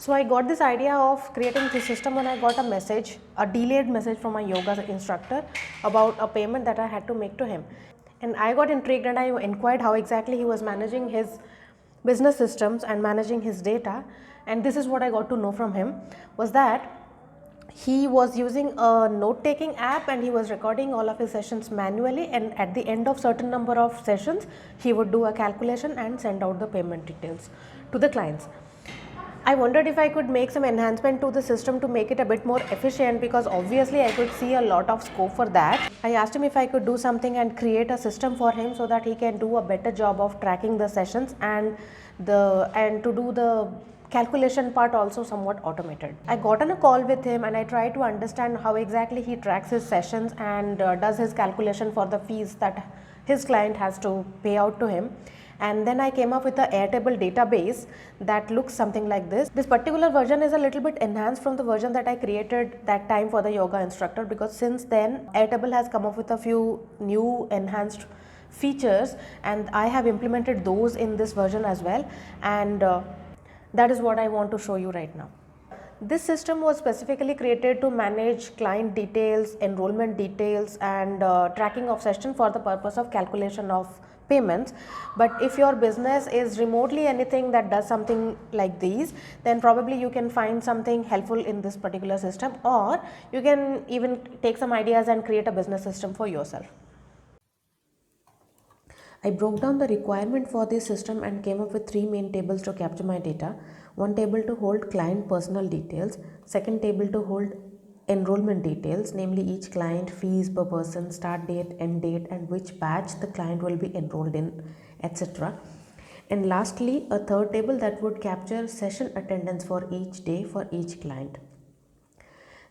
So I got this idea of creating this system when I got a message, a delayed message from my yoga instructor about a payment that I had to make to him. And I got intrigued and I inquired how exactly he was managing his business systems and managing his data. And this is what I got to know from him, was that he was using a note-taking app and he was recording all of his sessions manually, and at the end of certain number of sessions he would do a calculation and send out the payment details to the clients. I wondered if I could make some enhancement to the system to make it a bit more efficient, because obviously I could see a lot of scope for that. I asked him if I could do something and create a system for him so that he can do a better job of tracking the sessions and to do the calculation part also somewhat automated. I got on a call with him and I tried to understand how exactly he tracks his sessions and does his calculation for the fees that his client has to pay out to him. And then I came up with the Airtable database that looks something like this. This particular version is a little bit enhanced from the version that I created that time for the yoga instructor, because since then Airtable has come up with a few new enhanced features and I have implemented those in this version as well, and that is what I want to show you right now. This system was specifically created to manage client details, enrollment details, and tracking of session for the purpose of calculation of payments. But if your business is remotely anything that does something like these, then probably you can find something helpful in this particular system, or you can even take some ideas and create a business system for yourself. I broke down the requirement for this system and came up with three main tables to capture my data. One table to hold client personal details, second table to hold enrollment details, namely each client, fees per person, start date, end date, and which batch the client will be enrolled in, etc. And lastly, a third table that would capture session attendance for each day for each client.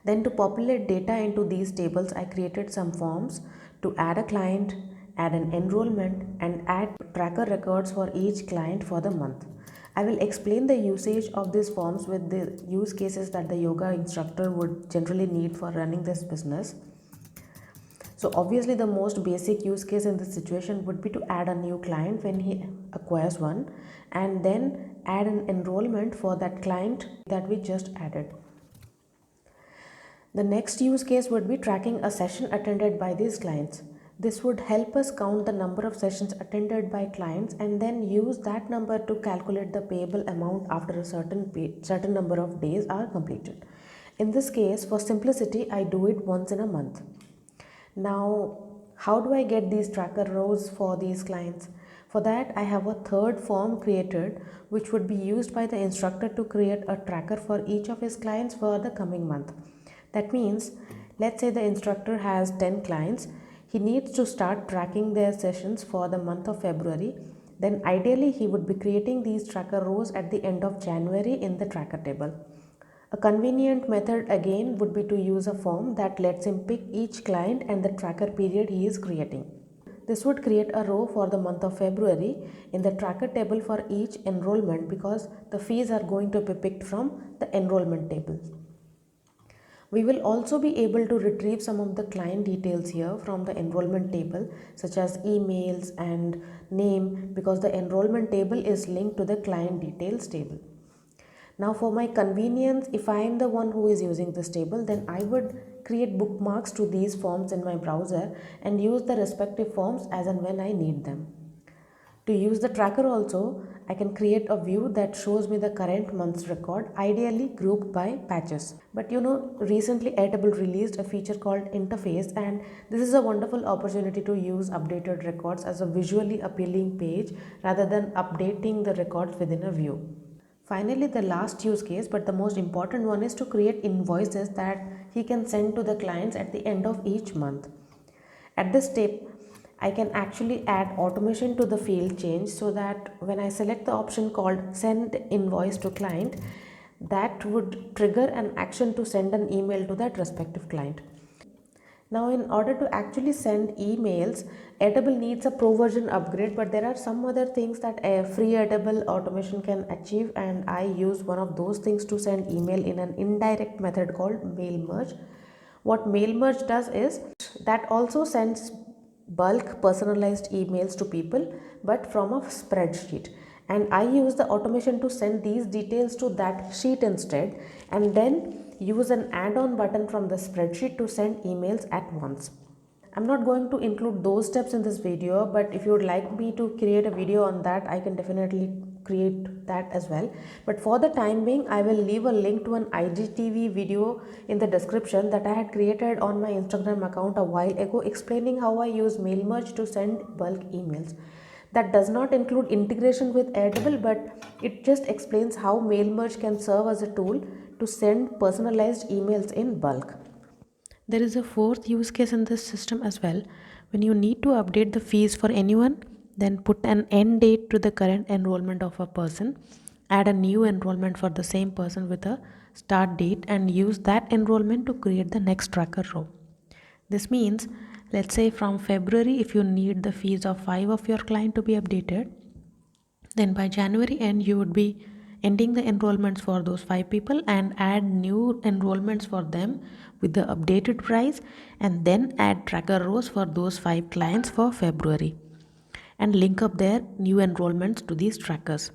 Then to populate data into these tables, I created some forms to add a client, add an enrollment, and add tracker records for each client for the month. I will explain the usage of these forms with the use cases that the yoga instructor would generally need for running this business. So obviously the most basic use case in this situation would be to add a new client when he acquires one, and then add an enrollment for that client that we just added. The next use case would be tracking a session attended by these clients. This would help us count the number of sessions attended by clients and then use that number to calculate the payable amount after a certain number of days are completed. In this case, for simplicity, I do it once in a month. Now, how do I get these tracker rows for these clients? For that, I have a third form created which would be used by the instructor to create a tracker for each of his clients for the coming month. That means, let's say the instructor has 10 clients. He needs to start tracking their sessions for the month of February. Then ideally he would be creating these tracker rows at the end of January in the tracker table. A convenient method again would be to use a form that lets him pick each client and the tracker period he is creating. This would create a row for the month of February in the tracker table for each enrollment, because the fees are going to be picked from the enrollment table. We will also be able to retrieve some of the client details here from the enrollment table, such as emails and name, because the enrollment table is linked to the client details table. Now for my convenience, if I am the one who is using this table, then I would create bookmarks to these forms in my browser and use the respective forms as and when I need them. To use the tracker also, I can create a view that shows me the current month's record, ideally grouped by patches. But recently Airtable released a feature called Interface, and this is a wonderful opportunity to use updated records as a visually appealing page rather than updating the records within a view. Finally, the last use case, but the most important one, is to create invoices that he can send to the clients at the end of each month. At this step, I can actually add automation to the field change, so that when I select the option called send invoice to client, that would trigger an action to send an email to that respective client. Now, in order to actually send emails, Airtable needs a pro version upgrade, but there are some other things that a free Airtable automation can achieve, and I use one of those things to send email in an indirect method called mail merge. What mail merge does is that also sends bulk personalized emails to people, but from a spreadsheet. and I use the automation to send these details to that sheet instead, and then use an add-on button from the spreadsheet to send emails at once. I'm not going to include those steps in this video, but if you would like me to create a video on that, I can definitely create that as well. But for the time being, I will leave a link to an IGTV video in the description that I had created on my Instagram account a while ago, explaining how I use mail merge to send bulk emails. That does not include integration with Airtable, but it just explains how mail merge can serve as a tool to send personalized emails in bulk. There is a fourth use case in this system as well. When you need to update the fees for anyone, then put an end date to the current enrollment of a person, add a new enrollment for the same person with a start date, and use that enrollment to create the next tracker row. This means, let's say from February, if you need the fees of 5 of your client to be updated, then by January end you would be ending the enrollments for those 5 people and add new enrollments for them with the updated price, and then add tracker rows for those 5 clients for February and link up their new enrollments to these trackers.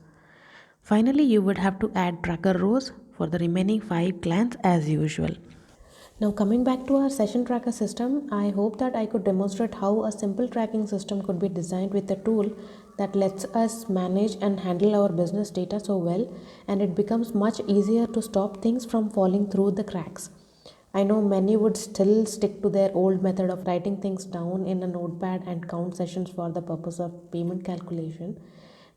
Finally, you would have to add tracker rows for the remaining 5 clients as usual. Now coming back to our session tracker system, I hope that I could demonstrate how a simple tracking system could be designed with a tool that lets us manage and handle our business data so well, and it becomes much easier to stop things from falling through the cracks. I know many would still stick to their old method of writing things down in a notepad and count sessions for the purpose of payment calculation,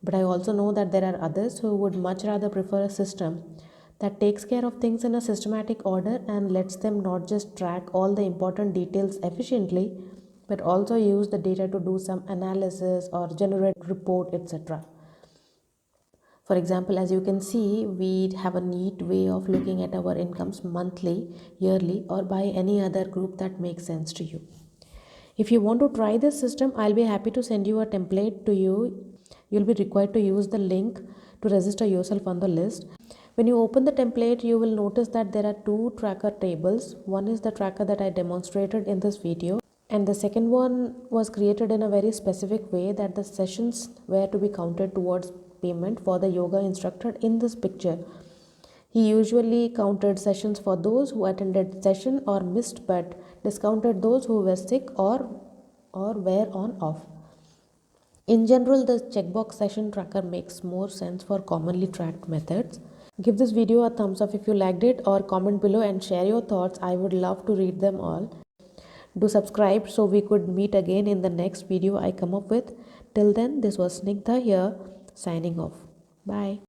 but I also know that there are others who would much rather prefer a system that takes care of things in a systematic order and lets them not just track all the important details efficiently, but also use the data to do some analysis or generate report, etc. For example, as you can see, we have a neat way of looking at our incomes monthly, yearly, or by any other group that makes sense to you. If you want to try this system, I'll be happy to send you a template to you. You'll be required to use the link to register yourself on the list. When you open the template, you will notice that there are 2 tracker tables. One is the tracker that I demonstrated in this video, and the second one was created in a very specific way that the sessions were to be counted towards payment for the yoga instructor in this picture. He usually counted sessions for those who attended session or missed, but discounted those who were sick or were on off. In general, the checkbox session tracker makes more sense for commonly tracked methods. Give this video a thumbs up if you liked it, or comment below and share your thoughts. I would love to read them all. Do subscribe so we could meet again in the next video I come up with. Till then, this was Snigdha here, signing off. Bye.